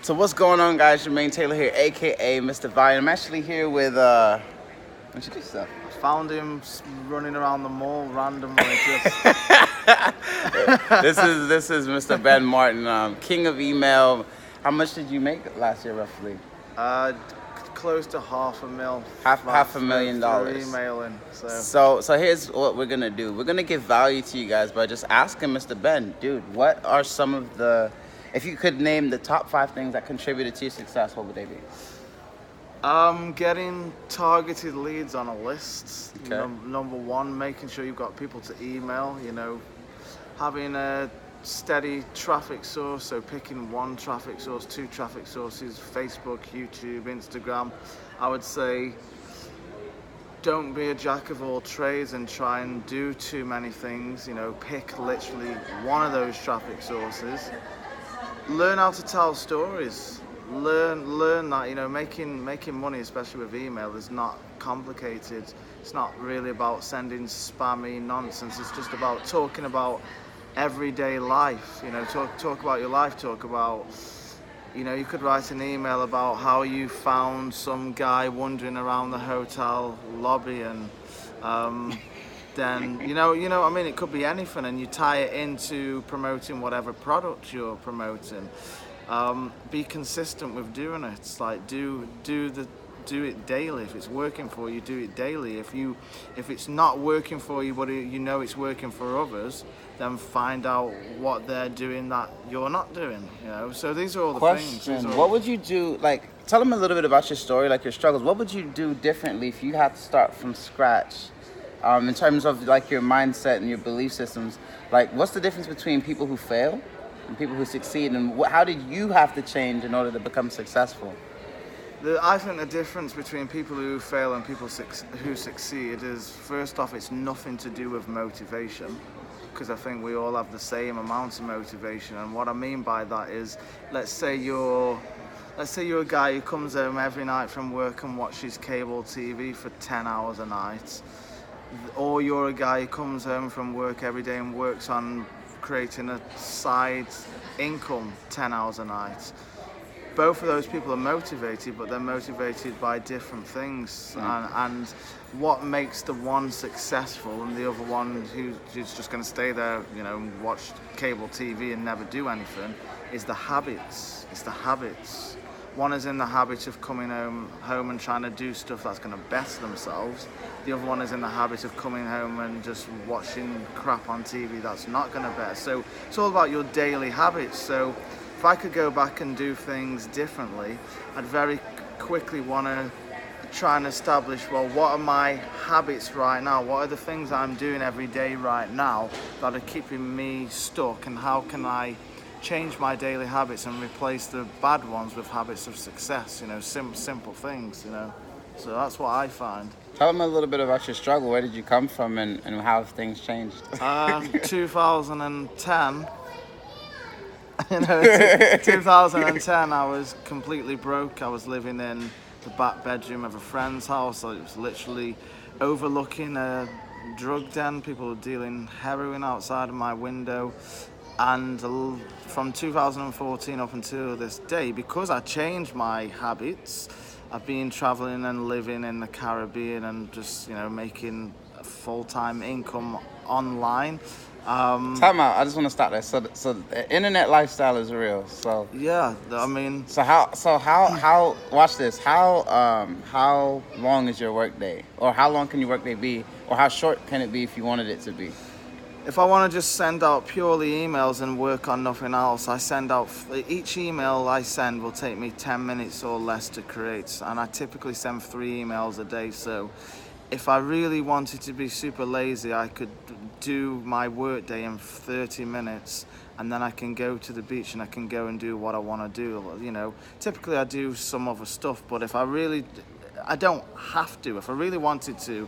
So what's going on, guys? Jermaine Taylor here, aka Mr. Vine. I'm actually here with introduce yourself. Found him running around the mall randomly. This is Mr. Ben Martin, king of email. How much did you make last year, roughly? Close to $500,000. Half $500,000 emailing. So here's what we're gonna do. We're gonna give value to you guys by just asking Mr. Ben, dude, what are some of the, if you could name the top 5 things that contributed to your success, what would they be? Getting targeted leads on a list. Okay. Number one, making sure you've got people to email. Having a steady traffic source. So picking one traffic source, 2 traffic sources: Facebook, YouTube, Instagram. I would say don't be a jack of all trades and try and do too many things. Pick literally one of those traffic sources. Learn how to tell stories. Learn that making money, especially with email, is not complicated. It's not really about sending spammy nonsense. It's just about talking about everyday life. Talk about your life. Talk about, you could write an email about how you found some guy wandering around the hotel lobby, and then it could be anything, and you tie it into promoting whatever product you're promoting. Be consistent with doing it. It's like do it daily. If it's working for you, do it daily. If it's not working for you, but it's working for others, then find out what they're doing that you're not doing. So these are all the things. What would you do? Tell them a little bit about your story, your struggles. What would you do differently if you had to start from scratch? In terms of your mindset and your belief systems, what's the difference between people who fail and people who succeed, and how did you have to change in order to become successful? I think the difference between people who fail and people who succeed is, first off, it's nothing to do with motivation, because I think we all have the same amount of motivation. And what I mean by that is, let's say you're a guy who comes home every night from work and watches cable TV for 10 hours a night, or you're a guy who comes home from work every day and works on creating a side income 10 hours a night. Both of those people are motivated, but they're motivated by different things. And what makes the one successful and the other one who's just going to stay there, and watch cable TV and never do anything, is the habits. It's the habits. One is in the habit of coming home and trying to do stuff that's going to better themselves. The other one is in the habit of coming home and just watching crap on TV that's not going to better. So it's all about your daily habits. So if I could go back and do things differently, I'd very quickly want to try and establish, well, what are my habits right now? What are the things I'm doing every day right now that are keeping me stuck, and how can I change my daily habits and replace the bad ones with habits of success? Simple things. So that's what I find. Tell them a little bit about your struggle. Where did you come from, and how have things changed? 2010. 2010, I was completely broke. I was living in the back bedroom of a friend's house. It was literally overlooking a drug den. People were dealing heroin outside of my window. And from 2014 up until this day, because I changed my habits, I've been traveling and living in the Caribbean and just, making a full-time income online. Time out. I just want to stop there. So the internet lifestyle is real. So yeah, I mean. So how watch this. How long is your work day, or how long can your work day be, or how short can it be if you wanted it to be? If I want to just send out purely emails and work on nothing else, each email I send will take me 10 minutes or less to create, and I typically send 3 emails a day. So if I really wanted to be super lazy, I could do my work day in 30 minutes, and then I can go to the beach and I can go and do what I want to do. Typically I do some other stuff, but I don't have to. If I really wanted to,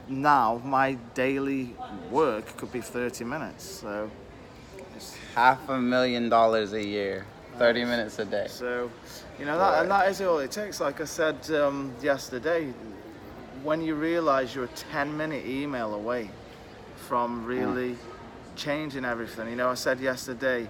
now my daily work could be 30 minutes. So it's $500,000 a year, 30 minutes a day. So that is all it takes. Like I said yesterday, when you realize you're a 10-minute email away from really changing everything. I said yesterday,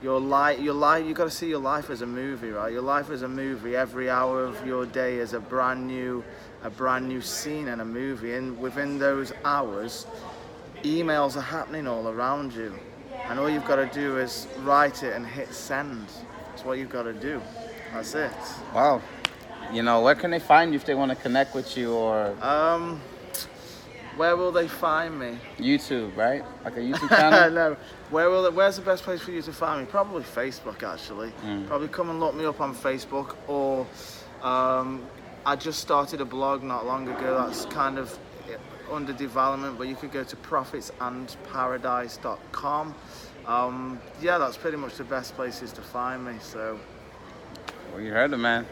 your life, you got to see your life as a movie, right? Your life as a movie. Every hour of your day is a brand new scene in a movie, and within those hours, emails are happening all around you, and all you've got to do is write it and hit send. That's what you've got to do. That's it. Wow. Where can they find you if they want to connect with you, or where will they find me? YouTube, right? Like a YouTube channel? No. Where's the best place for you to find me? Probably Facebook, actually. Probably come and look me up on Facebook, or I just started a blog not long ago that's kind of under development, but you could go to profitsandparadise.com. Yeah, that's pretty much the best places to find me. So. Well, you heard it, man.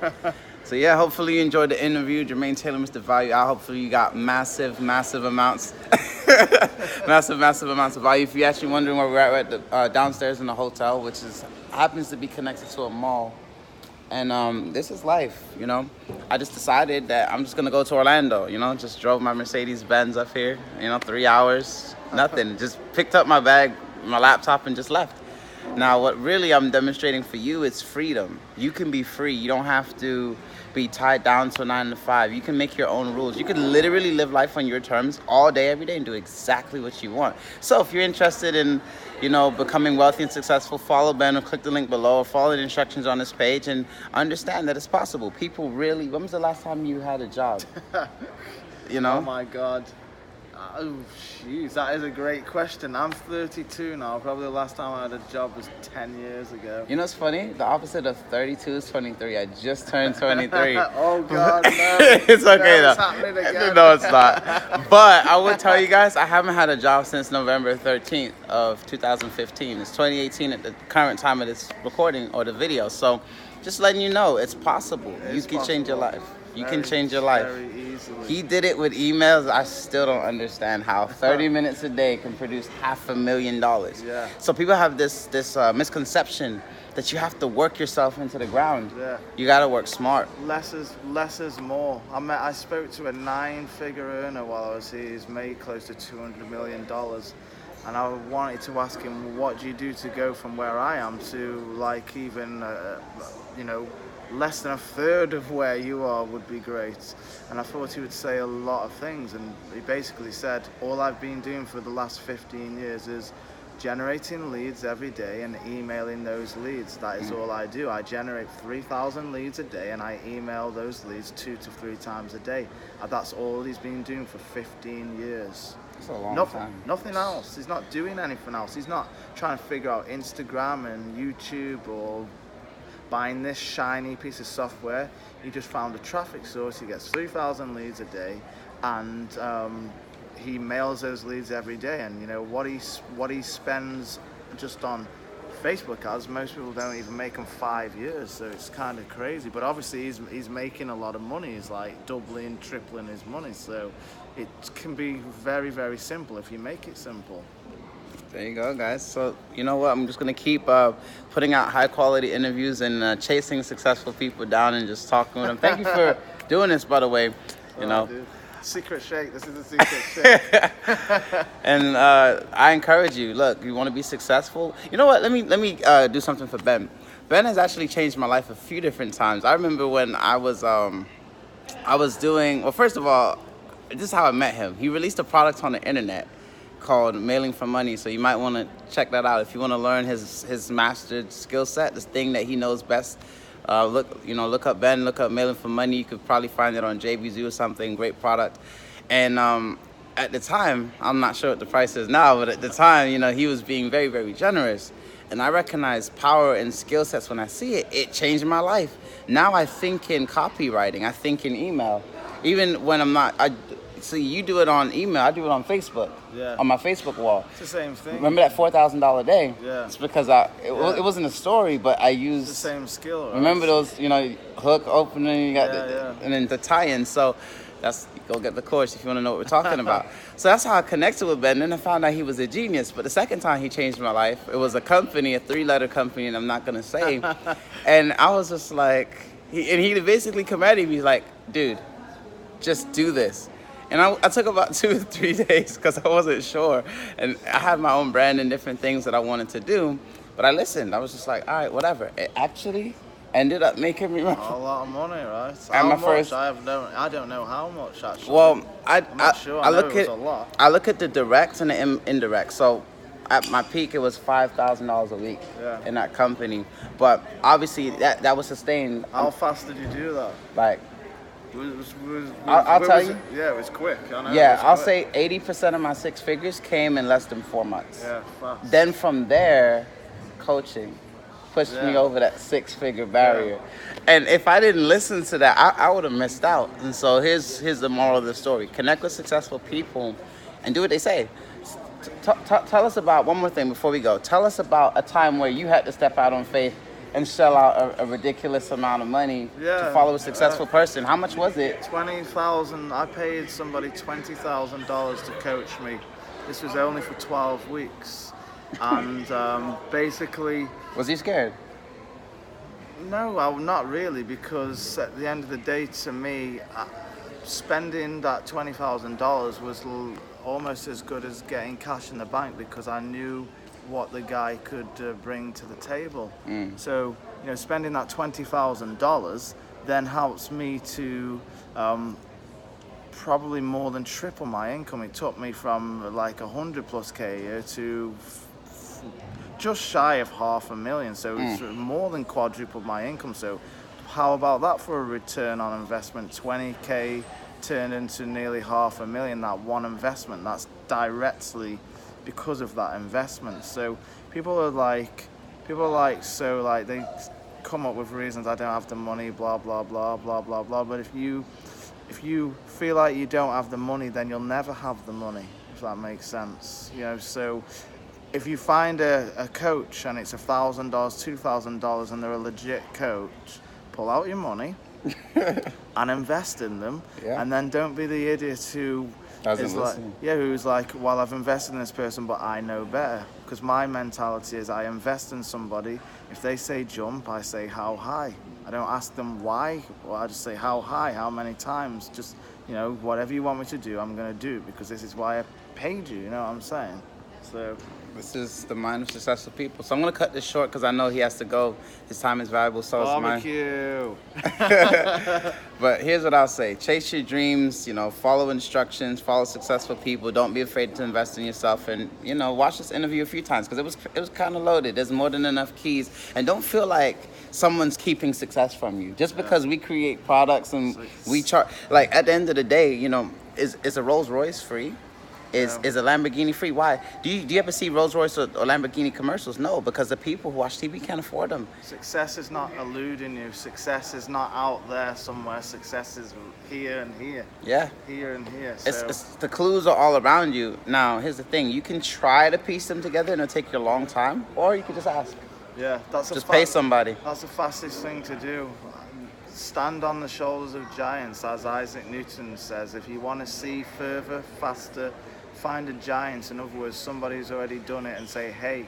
So yeah, hopefully you enjoyed the interview. Jermaine Taylor, Mr. Value. Hopefully you got massive amounts, massive amounts of value. If you're actually wondering where we're at, we're at the, downstairs in the hotel, which happens to be connected to a mall. And this is life, I just decided that I'm just gonna go to Orlando, just drove my Mercedes-Benz up here, 3 hours, nothing. Just picked up my bag, my laptop, and just left. Now, what really I'm demonstrating for you is freedom. You can be free. You don't have to be tied down to a 9 to 5. You can make your own rules. You can literally live life on your terms all day, every day, and do exactly what you want. So if you're interested in, becoming wealthy and successful, follow Ben or click the link below, or follow the instructions on this page, and understand that it's possible. People really, when was the last time you had a job? Oh my God. Oh, jeez, that is a great question. I'm 32 now. Probably the last time I had a job was 10 years ago. It's funny? The opposite of 32 is 23. I just turned 23. Oh, God, no. It's okay, no, though. It's happening again. No, it's not. But I would tell you guys, I haven't had a job since November 13th of 2015. It's 2018 at the current time of this recording or the video. So just letting you know, it's possible. You can change your life. You can change your life. Very easily. He did it with emails. I still don't understand how 30 minutes a day can produce $500,000. Yeah. So people have this misconception that you have to work yourself into the ground. Yeah. You got to work smart. Less is more. I spoke to a 9-figure earner while I was here. He's made close to $200 million. And I wanted to ask him, what do you do to go from where I am to like even, less than a third of where you are would be great. And I thought he would say a lot of things, and he basically said, all I've been doing for the last 15 years is generating leads every day and emailing those leads. That is all I do. I generate 3,000 leads a day, and I email those leads 2 to 3 times a day. And that's all he's been doing for 15 years. That's a long time. Nothing else. He's not doing anything else. He's not trying to figure out Instagram and YouTube or buying this shiny piece of software. He just found a traffic source. He gets 3,000 leads a day, and he mails those leads every day. And what he spends just on Facebook ads, most people don't even make them 5 years. So it's kind of crazy. But obviously he's making a lot of money. He's like doubling, tripling his money. So it can be very, very simple if you make it simple. There you go, guys. So, you know what? I'm just going to keep putting out high-quality interviews and chasing successful people down and just talking with them. Thank you for doing this, by the way. Dude. Secret shake. This is a secret shake. And I encourage you. Look, you want to be successful? You know what? Let me do something for Ben. Ben has actually changed my life a few different times. I remember when I was doing... Well, first of all, this is how I met him. He released a product on the internet called Mailing for Money, so you might want to check that out if you want to learn his mastered skill set, this thing that he knows best. Look up Ben, look up Mailing for Money. You could probably find it on JVZoo or something. Great product. And at the time, I'm not sure what the price is now, but at the time, he was being very, very generous. And I recognize power and skill sets when I see it. It changed my life. Now I think in copywriting. I think in email. Even when I'm not... See, you do it on email. I do it on Facebook. Yeah. On my Facebook wall. It's the same thing. Remember that $4,000 day? Yeah. It's because it wasn't a story, but I used... It's the same skill, right? Remember those, hook opening, you got and then the tie-in. So go get the course if you want to know what we're talking about. So that's how I connected with Ben. And then I found out he was a genius. But the second time he changed my life, it was a company, a 3-letter company, and I'm not going to say. And I was just like... He basically commanded me, like, dude, just do this. And I took about 2 or 3 days because I wasn't sure. And I had my own brand and different things that I wanted to do. But I listened. I was just like, all right, whatever. It actually ended up making me money. A lot of money, right? And How my much? first, I don't know how much actually. well, I'm not sure. I know look it was at a lot. I look at the direct and the indirect. So at my peak, it was $5,000 a week in that company. But obviously, that was sustained. How fast did you do that? Like, I'll tell you. Yeah, it was quick. I know. Yeah, I'll say 80% of my 6 figures came in less than 4 months. Yeah, fast. Then from there, coaching pushed me over that 6-figure barrier. And if I didn't listen to that, I would have missed out. And so here's the moral of the story. Connect with successful people and do what they say. Tell us about, one more thing before we go. Tell us about a time where you had to step out on faith and shell out a ridiculous amount of money to follow a successful person. How much was it? $20,000. I paid somebody $20,000 to coach me. This was only for 12 weeks. And basically... Was he scared? No, not really, because at the end of the day, to me, spending that $20,000 was almost as good as getting cash in the bank, because I knew what the guy could bring to the table. So, spending that $20,000 then helps me to probably more than triple my income. It took me from like 100 plus K a year to just shy of $500,000. So it's more than quadrupled my income. So how about that for a return on investment? 20K turned into nearly $500,000, that one investment. That's directly because of that investment. So people are like, they come up with reasons, I don't have the money, blah, blah, blah, blah, blah, blah. But if you feel like you don't have the money, then you'll never have the money, if that makes sense. So if you find a coach and it's $1,000, $2,000 and they're a legit coach, pull out your money and invest in them. And then don't be the idiot who who's like, well, I've invested in this person, but I know better. Because my mentality is, I invest in somebody. If they say jump, I say how high. I don't ask them why. Well, I just say how high, how many times. Just, whatever you want me to do, I'm going to do, because this is why I paid you. You know what I'm saying? So this is the mind of successful people. So I'm going to cut this short because I know he has to go. His time is valuable, so is mine. Barbecue. But here's what I'll say. Chase your dreams, follow instructions, follow successful people. Don't be afraid to invest in yourself. And, watch this interview a few times because it was kind of loaded. There's more than enough keys. And don't feel like someone's keeping success from you. Just because we create products and we charge, like at the end of the day, is a Rolls Royce free? Is a Lamborghini free? Why? Do you ever see Rolls Royce or Lamborghini commercials? No, because the people who watch TV can't afford them. Success is not eluding you. Success is not out there somewhere. Success is here and here. Yeah. Here and here. So It's the clues are all around you. Now, here's the thing. You can try to piece them together and it'll take you a long time, or you can just ask. Yeah, just pay somebody. That's the fastest thing to do. Stand on the shoulders of giants, as Isaac Newton says. If you want to see further, faster, find a giant. In other words, somebody who's already done it, and say, hey,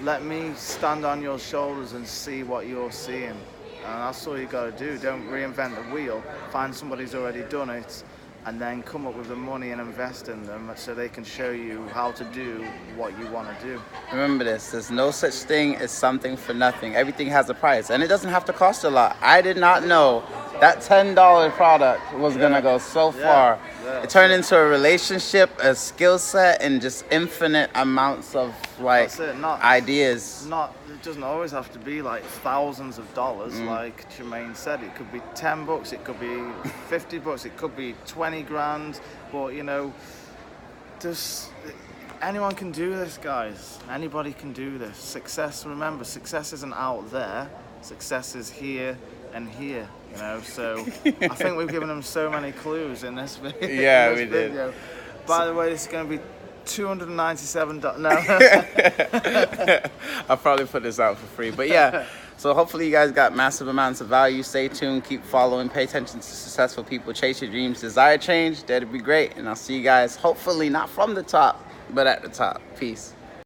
let me stand on your shoulders and see what you're seeing. And that's all you got to do. Don't reinvent the wheel. Find somebody who's already done it, and then come up with the money and invest in them so they can show you how to do what you want to do. Remember this, there's no such thing as something for nothing. Everything has a price, and it doesn't have to cost a lot. I did not know that $10 product was gonna go so far. It turned into a relationship, a skill set, and just infinite amounts of ideas. It doesn't always have to be like thousands of dollars, like Jermaine said. It could be $10, it could be $50, it could be 20 grand. But just anyone can do this, guys. Anybody can do this. Success, remember, success isn't out there. Success is here and here. So I think we've given them so many clues in this video. Yeah, we did. By the way, this is going to be $297. No. I'll probably put this out for free. But yeah, so hopefully you guys got massive amounts of value. Stay tuned, keep following, pay attention to successful people, chase your dreams, desire change. That'd be great. And I'll see you guys hopefully not from the top, but at the top. Peace.